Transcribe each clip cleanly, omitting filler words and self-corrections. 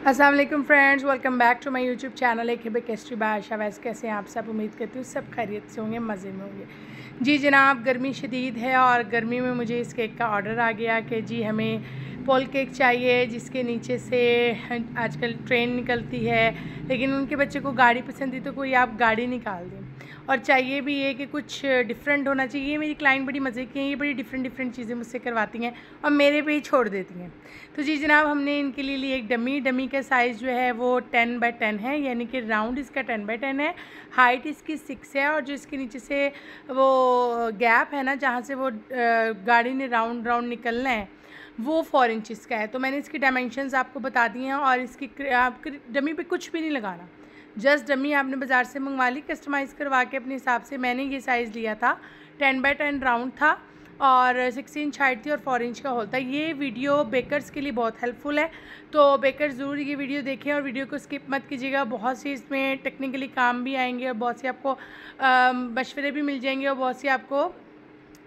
अस्सलाम वालेकुम friends, welcome back to my YouTube channel एक है केस्ट्री बाय आशा। वैसे कैसे हैं आप सब? उम्मीद करती हूँ सब खैरियत से होंगे, मज़े में होंगे। जी जनाब, गर्मी शदीद है और गर्मी में मुझे इस केक का ऑर्डर आ गया कि जी हमें पोल केक चाहिए जिसके नीचे से आजकल ट्रेन निकलती है, लेकिन उनके बच्चे को गाड़ी पसंद थी तो कोई आप गाड़ी निकाल दें। और चाहिए भी ये कि कुछ डिफरेंट होना चाहिए। मेरी क्लाइंट बड़ी मज़े की हैं, ये बड़ी डिफरेंट चीज़ें मुझसे करवाती हैं और मेरे पे ही छोड़ देती हैं। तो जी जनाब, हमने इनके लिए ली एक डमी का साइज़ जो है वो 10 बाय 10 है, यानी कि राउंड इसका 10 बाय 10 है। हाइट इसकी 6 है और जो इसके नीचे से वो गैप है ना, जहाँ से वो गाड़ी ने राउंड निकलना है, वो 4 इंचज़ का है। तो मैंने इसकी डायमेंशंस आपको बता दी हैं और इसकी आपकी डमी पे कुछ भी नहीं लगाना, जस्ट डमी आपने बाज़ार से मंगवा ली कस्टमाइज़ करवा के अपने हिसाब से। मैंने ये साइज़ लिया था, 10 बाय 10 राउंड था और 6 इंच हाइट थी और 4 इंच का होल था। ये वीडियो बेकर्स के लिए बहुत हेल्पफुल है, तो बेकर्स ज़रूर ये वीडियो देखें और वीडियो को स्किप मत कीजिएगा। बहुत सी इसमें टेक्निकली काम भी आएंगे और बहुत सी आपको मशवरे भी मिल जाएंगे और बहुत सी आपको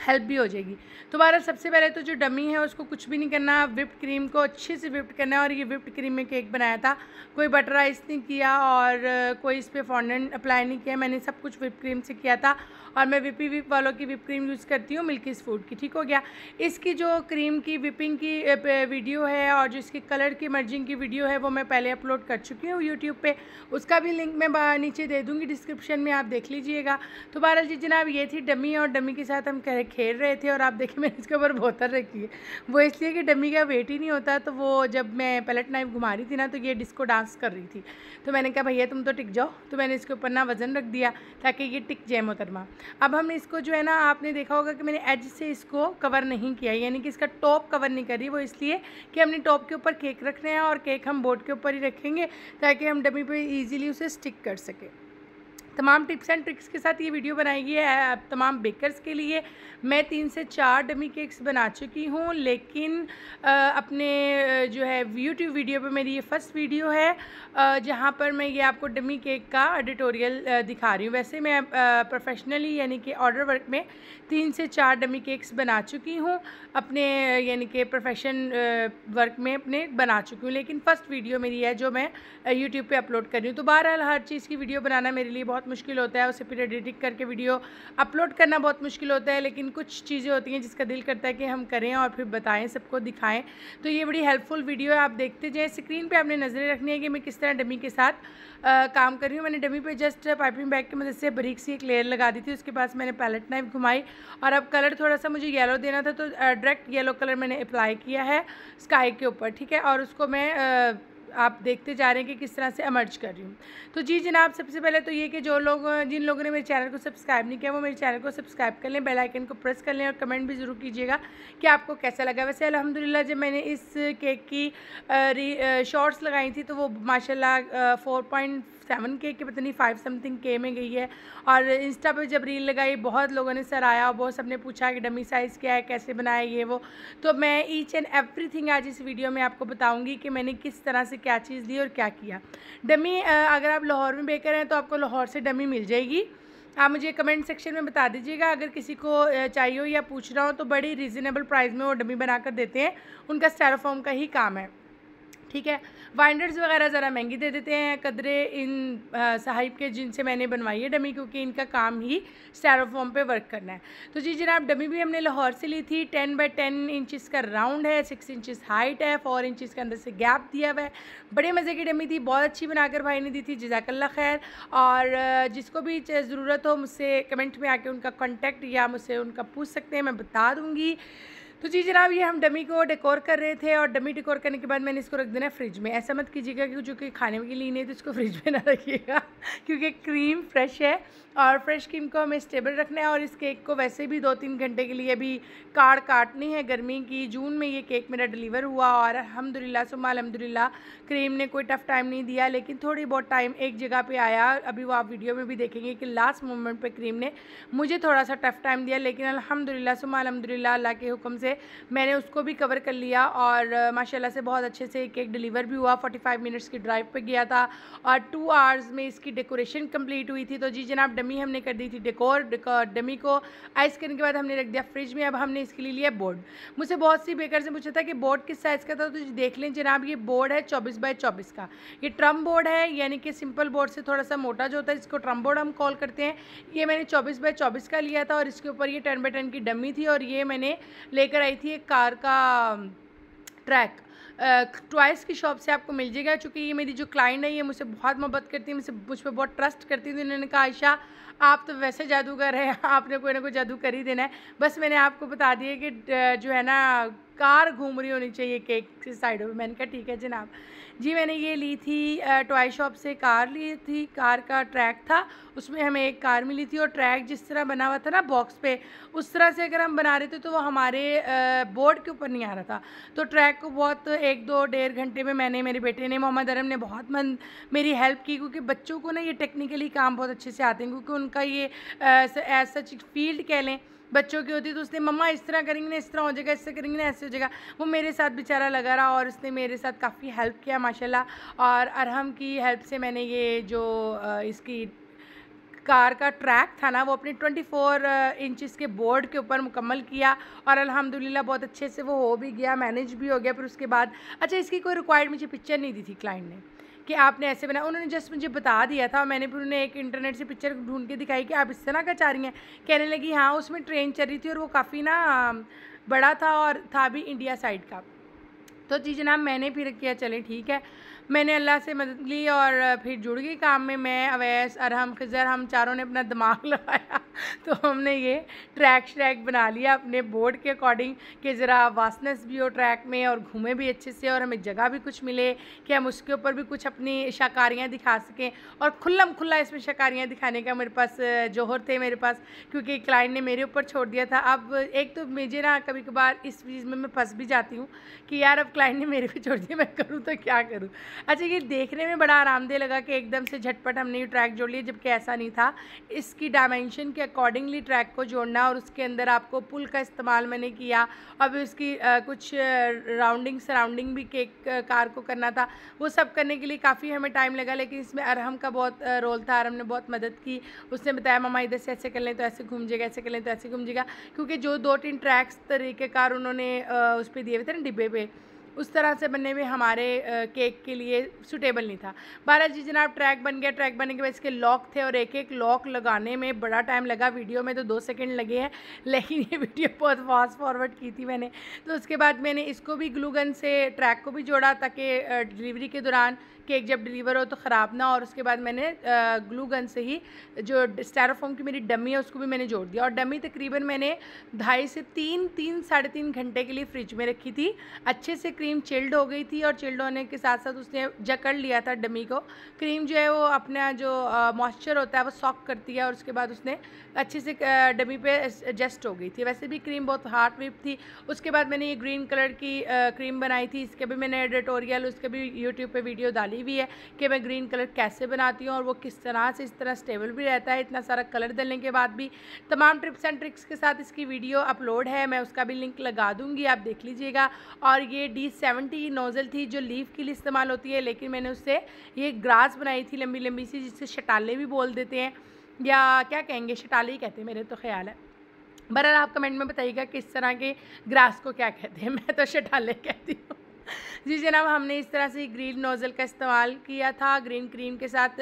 हेल्प भी हो जाएगी। तो बहरहाल सबसे पहले तो जो डमी है उसको कुछ भी नहीं करना, विप्ड क्रीम को अच्छे से विप्ड करना है। और ये विप्ड क्रीम में केक बनाया था, कोई बटर आइस नहीं किया और कोई इस पर फॉन्डेंट अप्लाई नहीं किया, मैंने सब कुछ विप क्रीम से किया था। और मैं विप वालों की विप क्रीम यूज़ करती हूँ, मिल्कीज़ फूड की। ठीक हो गया। इसकी जो क्रीम की विपिंग की वीडियो है और जो इसकी कलर की मर्जिंग की वीडियो है वो मैं पहले अपलोड कर चुकी हूँ यूट्यूब पे, उसका भी लिंक मैं नीचे दे दूँगी डिस्क्रिप्शन में, आप देख लीजिएगा। तो बहरहाल जी जनाब, ये थी डमी और डमी के साथ हम खेल रहे थे। और आप देखिए मैंने इसके ऊपर बोतल रखी है, वो इसलिए कि डमी का वेट ही नहीं होता। तो वो जब मैं पैलेट नाइफ घुमा रही थी ना, तो ये डिस्को डांस कर रही थी, तो मैंने कहा भैया तुम तो टिक जाओ, तो मैंने इसके ऊपर ना वज़न रख दिया ताकि ये टिक जाए मोहतरमा। अब हमने इसको जो है ना, आपने देखा होगा कि मैंने एज से इसको कवर नहीं किया, यानी कि इसका टॉप कवर नहीं करी। वो इसलिए कि हमने टॉप के ऊपर केक रखना है और केक हम बोर्ड के ऊपर ही रखेंगे ताकि हम डमी पे ईजीली उसे स्टिक कर सकें। तमाम टिप्स एंड ट्रिक्स के साथ ये वीडियो बनाई गई है तमाम बेकर्स के लिए। मैं 3 से 4 डमी केक्स बना चुकी हूँ, लेकिन अपने जो है यूट्यूब वीडियो पे मेरी ये फर्स्ट वीडियो है जहाँ पर मैं ये आपको डमी केक का ट्यूटोरियल दिखा रही हूँ। वैसे मैं प्रोफेशनली यानी कि ऑर्डर वर्क में 3 से 4 डमी केक्स बना चुकी हूँ अपने, यानी कि प्रोफेशन वर्क में अपने बना चुकी हूँ, लेकिन फ़र्स्ट वीडियो मेरी है जो मैं यूट्यूब पे अपलोड कर रही हूँ। तो बहरहाल हर चीज़ की वीडियो बनाना मेरे लिए बहुत मुश्किल होता है, उसे फिर एडिटिंग करके वीडियो अपलोड करना बहुत मुश्किल होता है, लेकिन कुछ चीज़ें होती हैं जिसका दिल करता है कि हम करें और फिर बताएं, सबको दिखाएं। तो ये बड़ी हेल्पफुल वीडियो है, आप देखते जाएँ। स्क्रीन पे आपने नज़रें रखनी है कि मैं किस तरह डमी के साथ काम कर रही हूँ। मैंने डमी पे जस्ट पाइपिंग बैग की मदद से बारीक सी एक लेयर लगा दी थी, उसके पास मैंने पैलेट नाइफ घुमाई और अब कलर थोड़ा सा मुझे येलो देना था, तो डायरेक्ट येलो कलर मैंने अप्लाई किया है स्काई के ऊपर। ठीक है, और उसको मैं आप देखते जा रहे हैं कि किस तरह से एमर्ज कर रही हूँ। तो जी जनाब, सबसे पहले तो ये कि जिन लोगों ने मेरे चैनल को सब्सक्राइब नहीं किया वो मेरे चैनल को सब्सक्राइब कर लें, बेल आइकन को प्रेस कर लें और कमेंट भी ज़रूर कीजिएगा कि आपको कैसा लगा। वैसे अल्हम्दुलिल्लाह जब मैंने इस केक की शॉर्ट्स लगाई थी तो वो माशाल्लाह 4.7K के पता नहीं 5 समथिंग K में गई है। और इंस्टा पे जब रील लगाई बहुत लोगों ने सराहा और बहुत सबने पूछा कि डमी साइज़ क्या है, कैसे बनाया ये वो। तो मैं ईच एंड एवरीथिंग आज इस वीडियो में आपको बताऊंगी कि मैंने किस तरह से क्या चीज़ ली और क्या किया। डमी अगर आप लाहौर में बेकर हैं तो आपको लाहौर से डमी मिल जाएगी। आप मुझे कमेंट सेक्शन में बता दीजिएगा अगर किसी को चाहिए हो या पूछ रहा हो, तो बड़ी रीज़नेबल प्राइस में वो डमी बना कर देते हैं, उनका स्टाइरोफॉर्म का ही काम है। ठीक है, बाइंडर्स वगैरह ज़रा महंगी दे देते हैं कदरे इन साहिब के जिनसे मैंने बनवाई है डमी, क्योंकि इनका काम ही स्टाइरोफॉर्म पे वर्क करना है। तो जी जनाब, डमी भी हमने लाहौर से ली थी, 10 बाय 10 इंचज़ का राउंड है, 6 इंचज़ हाइट है, 4 इंचज़ के अंदर से गैप दिया हुआ है। बड़े मज़े की डमी थी, बहुत अच्छी बनाकर भाई ने दी थी, जज़ाकल्लाह खैर। और जिसको भी ज़रूरत हो मुझसे कमेंट में आके उनका कॉन्टैक्ट या मुझसे उनका पूछ सकते हैं, मैं बता दूँगी। तो जी जनाब, ये हम डमी को डेकोर कर रहे थे और डमी डेकोर करने के बाद मैंने इसको रख देना फ्रिज में। ऐसा मत कीजिएगा कि जो कि खाने के लिए नहीं है तो इसको फ्रिज में ना रखिएगा क्योंकि क्रीम फ्रेश है और फ्रेश क्रीम को हमें स्टेबल रखना है। और इस केक को वैसे भी 2-3 घंटे के लिए अभी काटनी है गर्मी की। जून में ये केक मेरा डिलीवर हुआ और अल्हम्दुलिल्लाह सुम्मा अल्हम्दुलिल्लाह क्रीम ने कोई टफ़ टाइम नहीं दिया, लेकिन थोड़ी बहुत टाइम एक जगह पे आया। अभी वो आप वीडियो में भी देखेंगे कि लास्ट मोमेंट पे क्रीम ने मुझे थोड़ा सा टफ़ टाइम दिया, लेकिन अल्हम्दुलिल्लाह सुम्मा अल्हम्दुलिल्लाह अल्लाह के हुक्म से मैंने उसको भी कवर कर लिया और माशाल्लाह से बहुत अच्छे से केक डिलीवर भी हुआ। 45 मिनट्स की ड्राइव पे गया था और 2 आवर्स में इसकी डेकोरेशन कंप्लीट हुई थी। तो जी जनाब, डमी हमने कर दी थी डेकोर। डमी को आइस करने के बाद हमने रख दिया फ्रिज में। अब हमने इसके लिए लिया बोर्ड। मुझसे बहुत सी बेकर से पूछा था कि बोर्ड किस साइज़ का था, तो देख लें जनाब, ये बोर्ड है 24 बाई 24 का। ये ट्रम बोर्ड है, यानी कि सिंपल बोर्ड से थोड़ा सा मोटा जो होता है, इसको ट्रम बोर्ड हम कॉल करते हैं। ये मैंने 24 बाई 24 का लिया था और इसके ऊपर ये 10 बाई 10 की डमी थी और ये मैंने लेकर आई थी एक कार का ट्रैक। ट्वाइस की शॉप से आपको मिल जाएगा। चूँकि ये मेरी जो क्लाइंट है ये मुझसे बहुत मोहब्बत करती है, मुझ पर बहुत ट्रस्ट करती है। तो इन्होंने कहा आयशा आप तो वैसे जादूगर हैं, आपने कोई ना कोई जादू कर ही देना है। बस मैंने आपको बता दिया कि जो है ना कार घूम रही होनी चाहिए केक की साइडों में। मैंने कहा ठीक है जनाब जी। मैंने ये ली थी टॉय शॉप से, कार ली थी, कार का ट्रैक था, उसमें हमें एक कार मिली थी और ट्रैक जिस तरह बना हुआ था ना बॉक्स पे, उस तरह से अगर हम बना रहे थे तो वो हमारे बोर्ड के ऊपर नहीं आ रहा था। तो ट्रैक को बहुत 1-2-1.5 घंटे में मैंने, मेरे बेटे ने, मोहम्मद अरम ने बहुत मेरी हेल्प की, क्योंकि बच्चों को ना ये टेक्निकली काम बहुत अच्छे से आते हैं, क्योंकि उनका ये एज सच फील्ड कह लें बच्चों की होती है। तो उसने मम्मा इस तरह करेंगे ना इस तरह हो जाएगा, इससे करेंगे ना ऐसे हो जाएगा। वो मेरे साथ बेचारा लगा रहा और उसने मेरे साथ काफ़ी हेल्प किया माशाल्लाह। और अरहम की हेल्प से मैंने ये जो इसकी कार का ट्रैक था ना वो अपने 24 इंचज़ के बोर्ड के ऊपर मुकम्मल किया और अल्हम्दुलिल्लाह बहुत अच्छे से वो हो भी गया, मैनेज भी हो गया। फिर उसके बाद अच्छा, इसकी कोई रिक्वायर्ड मुझे पिक्चर नहीं दी थी क्लाइंट ने कि आपने ऐसे बनाया, उन्होंने जस्ट मुझे बता दिया था। मैंने फिर उन्हें एक इंटरनेट से पिक्चर ढूंढ के दिखाई कि आप इस तरह का चाह रही हैं। कहने लगी हाँ, उसमें ट्रेन चल रही थी और वो काफ़ी ना बड़ा था और था भी इंडिया साइड का। तो जी जनाब, मैंने फिर किया चले ठीक है, मैंने अल्लाह से मदद ली और फिर जुड़ गई काम में। मैं, अवैस, अरहम, खिज़र, हम चारों ने अपना दिमाग लगाया तो हमने ये ट्रैक बना लिया अपने बोर्ड के अकॉर्डिंग कि ज़रा वासनेस भी हो ट्रैक में और घूमे भी अच्छे से और हमें जगह भी कुछ मिले कि हम उसके ऊपर भी कुछ अपनी शाकारियाँ दिखा सकें। और खुला इसमें शाकारियाँ दिखाने का मेरे पास जौहर थे मेरे पास, क्योंकि क्लाइंट ने मेरे ऊपर छोड़ दिया था। अब एक तो मुझे ना कभी कभार इस चीज़ में मैं फंस भी जाती हूँ कि यार अब क्लाइंट ने मेरे पे छोड़ दिया, मैं करूँ तो क्या करूँ। अच्छा, ये देखने में बड़ा आरामदेह लगा कि एकदम से झटपट हमने ये ट्रैक जोड़ लिया, जबकि ऐसा नहीं था। इसकी डायमेंशन के अकॉर्डिंगली ट्रैक को जोड़ना और उसके अंदर आपको पुल का इस्तेमाल मैंने किया। अब इसकी कुछ राउंडिंग सराउंडिंग भी केक कार को करना था, वो सब करने के लिए काफ़ी हमें टाइम लगा। लेकिन इसमें अरहम का बहुत रोल था, अरहम ने बहुत मदद की। उसने बताया मम्मा इधर से ऐसे कर लें तो ऐसे घूम जाएगा, ऐसे कर लें तो ऐसे घूम जाएगा, क्योंकि जो 2-3 ट्रैक्स तरीक़ेकार उन्होंने उस पर दिए हुए थे ना डिब्बे पे, उस तरह से बनने में हमारे केक के लिए सूटेबल नहीं था। 12 जी जनाब, ट्रैक बन गया। ट्रैक बनने के बाद इसके लॉक थे और एक लॉक लगाने में बड़ा टाइम लगा। वीडियो में तो 2 सेकंड लगे हैं, लेकिन ये वीडियो बहुत फास्ट फॉरवर्ड की थी मैंने। तो उसके बाद मैंने इसको भी ग्लू गन से ट्रैक को भी जोड़ा ताकि डिलीवरी के दौरान केक जब डिलीवर हो तो ख़राब ना। और उसके बाद मैंने ग्लू गन से ही जो स्टायरोफोम की मेरी डमी है उसको भी मैंने जोड़ दिया। और डमी तकरीबन मैंने 2.5 से 3 साढ़े 3 घंटे के लिए फ्रिज में रखी थी। अच्छे से क्रीम चिल्ड हो गई थी और चिल्ड होने के साथ साथ उसने जकड़ लिया था डमी को। क्रीम जो है वो अपना जो मॉइस्चर होता है वो सॉक करती है और उसके बाद उसने अच्छे से डमी पे एडजस्ट हो गई थी। वैसे भी क्रीम बहुत हार्ड व्हिप थी। उसके बाद मैंने ये ग्रीन कलर की क्रीम बनाई थी, इसके भी मैंने एडिटोरियल उसके भी यूट्यूब पे वीडियो डाली हुई है कि मैं ग्रीन कलर कैसे बनाती हूँ और वो किस तरह से इस तरह स्टेबल भी रहता है इतना सारा कलर डालने के बाद भी। तमाम टिप्स एंड ट्रिक्स के साथ इसकी वीडियो अपलोड है, मैं उसका भी लिंक लगा दूँगी, आप देख लीजिएगा। और ये D70 नोज़ल थी जो लीफ के लिए इस्तेमाल होती है, लेकिन मैंने उससे ये ग्रास बनाई थी लंबी लंबी सी, जिससे शटाले भी बोल देते हैं या क्या कहेंगे, शटाले ही कहते हैं मेरे तो ख्याल है। बहरहाल आप कमेंट में बताइएगा कि इस तरह के ग्रास को क्या कहते हैं, मैं तो शटाले कहती हूँ। जी जनाब, हमने इस तरह से ग्रीन नोज़ल का इस्तेमाल किया था, ग्रीन क्रीम के साथ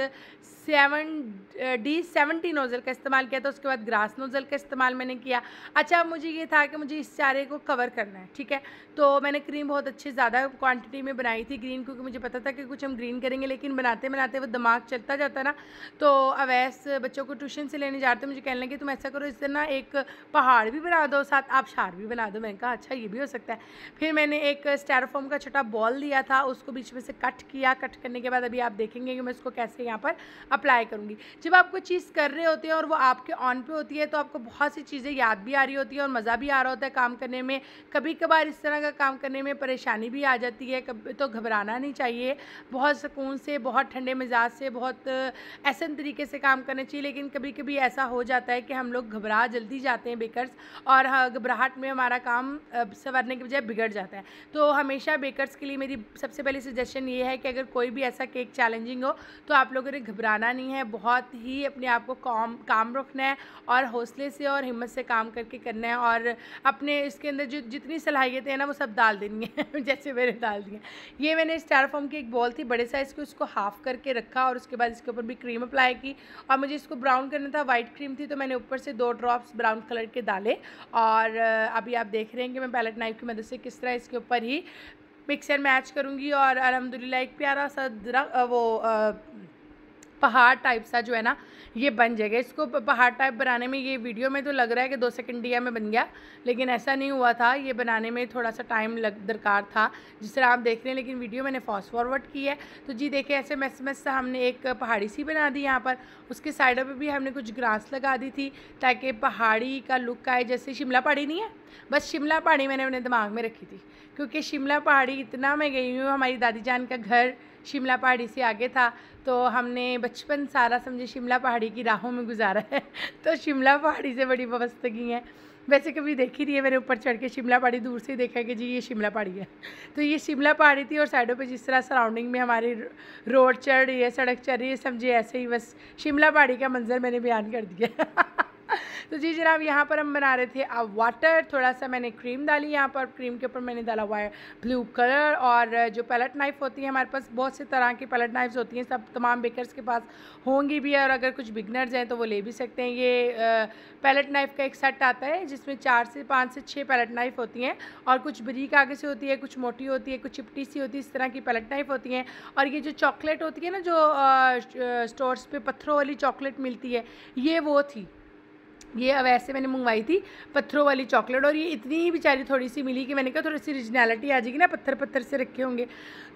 D70 नोज़ल का इस्तेमाल किया था। उसके बाद ग्रास नोज़ल का इस्तेमाल मैंने किया। अच्छा, मुझे ये था कि मुझे इस चारे को कवर करना है, ठीक है, तो मैंने क्रीम बहुत अच्छी ज़्यादा क्वांटिटी में बनाई थी ग्रीन, क्योंकि मुझे पता था कि कुछ हम ग्रीन करेंगे, लेकिन बनाते बनाते वो दिमाग चलता जाता ना। तो अवैस बच्चों को ट्यूशन से लेने जाते मुझे कहने लगे तुम ऐसा करो, इस तरह ना एक पहाड़ भी बना दो, साथ आबशार भी बना दो। मैंने कहा अच्छा ये भी हो सकता है। फिर मैंने एक स्टायरोफोम का छोटा बॉल दिया था उसको बीच में से कट किया। कट करने के बाद अभी आप देखेंगे कि मैं इसको कैसे यहाँ पर अप्लाई करूँगी। जब आप कोई चीज़ कर रहे होते हैं और वो आपके ऑन पे होती है तो आपको बहुत सी चीज़ें याद भी आ रही होती है और मज़ा भी आ रहा होता है काम करने में। कभी कभार इस तरह का काम करने में परेशानी भी आ जाती है, कभी तो घबराना नहीं चाहिए, बहुत सुकून से, बहुत ठंडे मिजाज से, बहुत ऐसे तरीके से काम करना चाहिए। लेकिन कभी कभी ऐसा हो जाता है कि हम लोग घबरा जल्दी जाते हैं बेकर्स, और घबराहट में हमारा काम संवरने के बजाय बिगड़ जाता है। तो हमेशा बेकर्स के लिए मेरी सबसे पहली सजेशन ये है कि अगर कोई भी ऐसा केक चैलेंजिंग हो तो आप लोगों ने घबराना नहीं है, बहुत ही अपने आप को काम रखना है और हौसले से और हिम्मत से काम करके करना है, और अपने इसके अंदर जो जितनी सलाहियतें हैं ना वो सब डाल देनी है जैसे मैंने डाल दी हैं। ये मैंने स्टायरोफोम की एक बॉल थी बड़े साइज़ की, उसको हाफ़ करके रखा और उसके बाद इसके ऊपर भी क्रीम अप्लाई की, और मुझे इसको ब्राउन करना था, वाइट क्रीम थी तो मैंने ऊपर से 2 ड्रॉप्स ब्राउन कलर के डाले। और अभी आप देख रहे हैं कि मैं पैलेट नाइफ की मदद से किस तरह इसके ऊपर ही मिक्स एंड मैच करूँगी। और अल्हम्दुलिल्लाह एक प्यारा सा पहाड़ टाइप सा जो है ना ये बन जाएगा। इसको पहाड़ टाइप बनाने में, ये वीडियो में तो लग रहा है कि 2 सेकंडिया में बन गया, लेकिन ऐसा नहीं हुआ था। ये बनाने में थोड़ा सा टाइम दरकार था, जिस तरह आप देख रहे हैं, लेकिन वीडियो मैंने फास्ट फॉरवर्ड की है। तो जी देखिए ऐसे मैस सा हमने एक पहाड़ी सी बना दी यहाँ पर। उसके साइडों पर भी हमने कुछ ग्रास लगा दी थी ताकि पहाड़ी का लुक आए, जैसे शिमला पहाड़ी नहीं है, बस शिमला पहाड़ी मैंने अपने दिमाग में रखी थी, क्योंकि शिमला पहाड़ी इतना मैं गई हूँ, हमारी दादी जान का घर शिमला पहाड़ी से आगे था, तो हमने बचपन सारा समझे शिमला पहाड़ी की राहों में गुजारा है तो शिमला पहाड़ी से बड़ी वाबस्तगी है। वैसे कभी देखी नहीं है मैंने ऊपर चढ़ के शिमला पहाड़ी, दूर से देखा कि जी ये शिमला पहाड़ी है। तो ये शिमला पहाड़ी थी और साइडों पे जिस तरह सराउंडिंग में हमारी रोड चढ़ रही है, सड़क चढ़ रही है, समझिए ऐसे ही बस शिमला पहाड़ी का मंजर मैंने बयान कर दिया तो जी जनाब यहाँ पर हम बना रहे थे अब वाटर, थोड़ा सा मैंने क्रीम डाली यहाँ पर, क्रीम के ऊपर मैंने डाला हुआ है ब्लू कलर। और जो पैलेट नाइफ़ होती है हमारे पास बहुत से तरह की पैलेट नाइफ्स होती हैं, सब तमाम बेकर्स के पास होंगी भी, और अगर कुछ बिगनर्स हैं तो वो ले भी सकते हैं। ये पैलेट नाइफ़ का एक सेट आता है जिसमें 4 से 5 से 6 पैलेट नाइफ़ होती हैं, और कुछ बारीक आगे से होती है, कुछ मोटी होती है, कुछ चिपटी सी होती है, इस तरह की पैलेट नाइफ़ होती हैं। और ये जो चॉकलेट होती है ना, जो स्टोर्स पे पत्थरों वाली चॉकलेट मिलती है, ये वो थी, ये वैसे मैंने मंगवाई थी पत्थरों वाली चॉकलेट, और ये इतनी ही बेचारी थोड़ी सी मिली कि मैंने कहा थोड़ी सी ओरिजिनलिटी आ जाएगी ना, पत्थर पत्थर से रखे होंगे।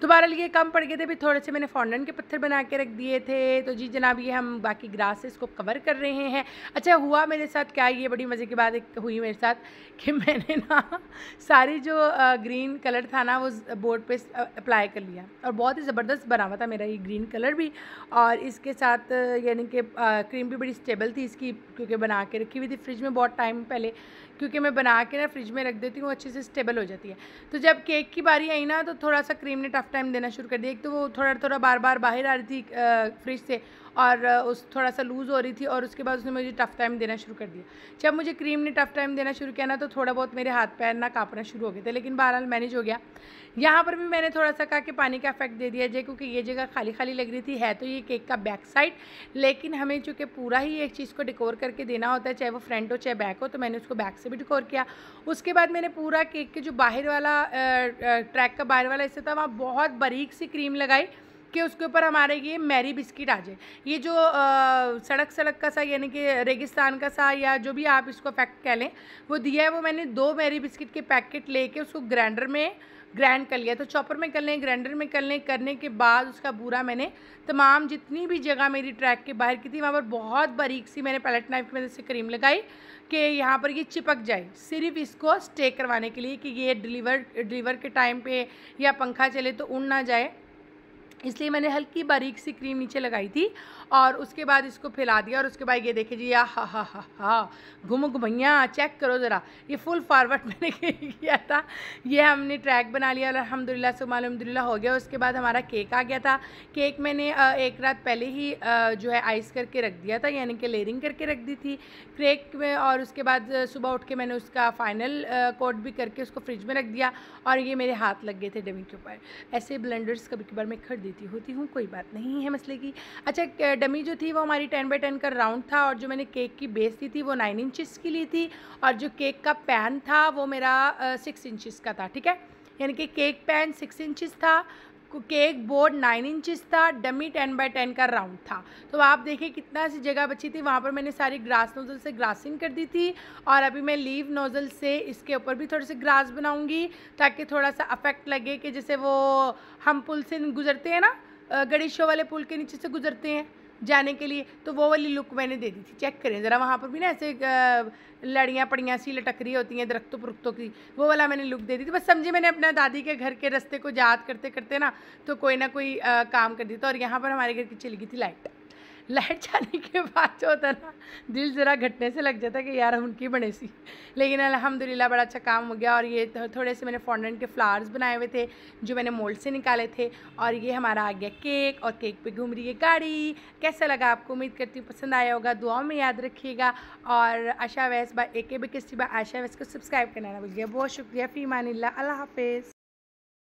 तो बहरहाल ये कम पड़ गए थे, फिर थोड़े से मैंने फॉन्डेंट के पत्थर बना के रख दिए थे। तो जी जनाब ये हम बाकी ग्रास से इसको कवर कर रहे हैं। अच्छा हुआ मेरे साथ क्या, ये बड़ी मज़े की बात एक हुई मेरे साथ कि मैंने ना सारी जो ग्रीन कलर था ना वो बोर्ड पे अप्लाई कर लिया, और बहुत ही ज़बरदस्त बना हुआ था मेरा ये ग्रीन कलर भी, और इसके साथ यानी कि क्रीम भी बड़ी स्टेबल थी इसकी, क्योंकि बना के रखी हुई थी फ्रिज में बहुत टाइम पहले, क्योंकि मैं बना के ना फ्रिज में रख देती हूँ, अच्छे से स्टेबल हो जाती है। तो जब केक की बारी आई ना तो थोड़ा सा क्रीम ने टफ़ टाइम देना शुरू कर दिया। एक तो वो थोड़ा बार बार बाहर आ रही थी फ्रिज से, और उस थोड़ा सा लूज़ हो रही थी, और उसके बाद उसने मुझे टफ़ टाइम देना शुरू कर दिया। जब मुझे क्रीम ने टफ़ टाइम देना शुरू किया ना तो थोड़ा बहुत मेरे हाथ पैर ना काँपना शुरू हो गए थे, लेकिन बहरहाल मैनेज हो गया। यहाँ पर भी मैंने थोड़ा सा कहा कि पानी का इफेक्ट दे दिया जाए, क्योंकि ये जगह खाली खाली लग रही थी, है तो ये केक का बैक साइड, लेकिन हमें चूँकि पूरा ही एक चीज़ को डेकोर करके देना होता है, चाहे वो फ्रंट हो चाहे बैक हो, तो मैंने उसको बैक से भी डेकोर किया। उसके बाद मैंने पूरा केक के जो बाहर वाला ट्रैक का बाहर वाला हिस्सा था वहाँ बहुत बारीक सी क्रीम लगाई कि उसके ऊपर हमारे ये मैरी बिस्किट आ जाए। ये जो सड़क का सा यानी कि रेगिस्तान का सा, या जो भी आप इसको फैक्ट कह लें, वो दिया है। वो मैंने 2 मैरी बिस्किट के पैकेट लेके उसको ग्राइंडर में ग्राइंड कर लिया। तो चॉपर में कर लें, ग्राइंडर में कर लें, करने के बाद उसका पूरा मैंने तमाम जितनी भी जगह मेरी ट्रैक के बाहर की थी वहाँ पर बहुत बारीक सी मैंने पैलेट नाइफ की मदद से क्रीम लगाई कि यहाँ पर ये चिपक जाए, सिर्फ इसको स्टे करवाने के लिए कि ये डिलीवर के टाइम पे या पंखा चले तो उड़ ना जाए, इसलिए मैंने हल्की बारीक सी क्रीम नीचे लगाई थी। और उसके बाद इसको फैला दिया, और उसके बाद ये देखिए जी, हा घुम घुमैया चेक करो ज़रा, ये फुल फॉरवर्ड मैंने किया था। ये हमने ट्रैक बना लिया और अल्हम्दुलिल्लाह सुम्मा अल्हम्दुलिल्लाह हो गया। उसके बाद हमारा केक आ गया था। केक मैंने एक रात पहले ही जो है आइस करके रख दिया था, यानी कि लेयरिंग करके रख दी थी केक में, और उसके बाद सुबह उठ के मैंने उसका फाइनल कोट भी करके उसको फ्रिज में रख दिया। और ये मेरे हाथ लग गए थे डमी के ऊपर। ऐसे ब्लेंडर्स कभी कभार मैं खरीद देती होती हूँ, कोई बात नहीं है मसले की। अच्छा डमी जो थी वो हमारी 10 बाई 10 का राउंड था, और जो मैंने केक की बेस ली थी वो 9 इंचज़ की ली थी, और जो केक का पैन था वो मेरा 6 इंचज़ का था। ठीक है, यानी कि केक पैन 6 इंचज़ था, केक बोर्ड 9 इंचज़ था, डमी 10x10 का राउंड था। तो आप देखिए कितना सी जगह बची थी, वहाँ पर मैंने सारी ग्रास नोज़ल से ग्रासिंग कर दी थी। और अभी मैं लीव नोज़ल से इसके ऊपर भी थोड़ी सी ग्रास बनाऊँगी ताकि थोड़ा सा अफेक्ट लगे कि जैसे वो हम पुल से गुजरते हैं ना, गणेश शो वाले पुल के नीचे से गुजरते हैं जाने के लिए, तो वो वाली लुक मैंने दे दी थी। चेक करें ज़रा, वहाँ पर भी ना ऐसे लड़ियाँ पड़ियाँ सी लटक रही होती हैं दरख्तों पुरख्तों की, वो वाला मैंने लुक दे दी थी। बस समझिए मैंने अपना दादी के घर के रास्ते को याद करते करते ना तो कोई ना कोई काम कर दिया था। और यहाँ पर हमारे घर की चली गई थी लाइट जाने के बाद जो होता ना, दिल ज़रा घटने से लग जाता कि यार हम उनकी बने सी। लेकिन अल्हम्दुलिल्लाह बड़ा अच्छा काम हो गया। और ये थोड़े से मैंने फॉन्डेंट के फ्लावर्स बनाए हुए थे जो मैंने मोल्ड से निकाले थे। और ये हमारा आ गया केक, और केक पे घूम रही है गाड़ी। कैसा लगा आपको? उम्मीद करती हूँ पसंद आया होगा, दुआओं में याद रखिएगा। और आशा वैस बाय AKB केस्टी बाय आशा वैस को सब्सक्राइब करना ना भूलिएगा। बहुत शुक्रिया। फ़ी अमानिल्लाह, अल्लाह हाफ़िज़।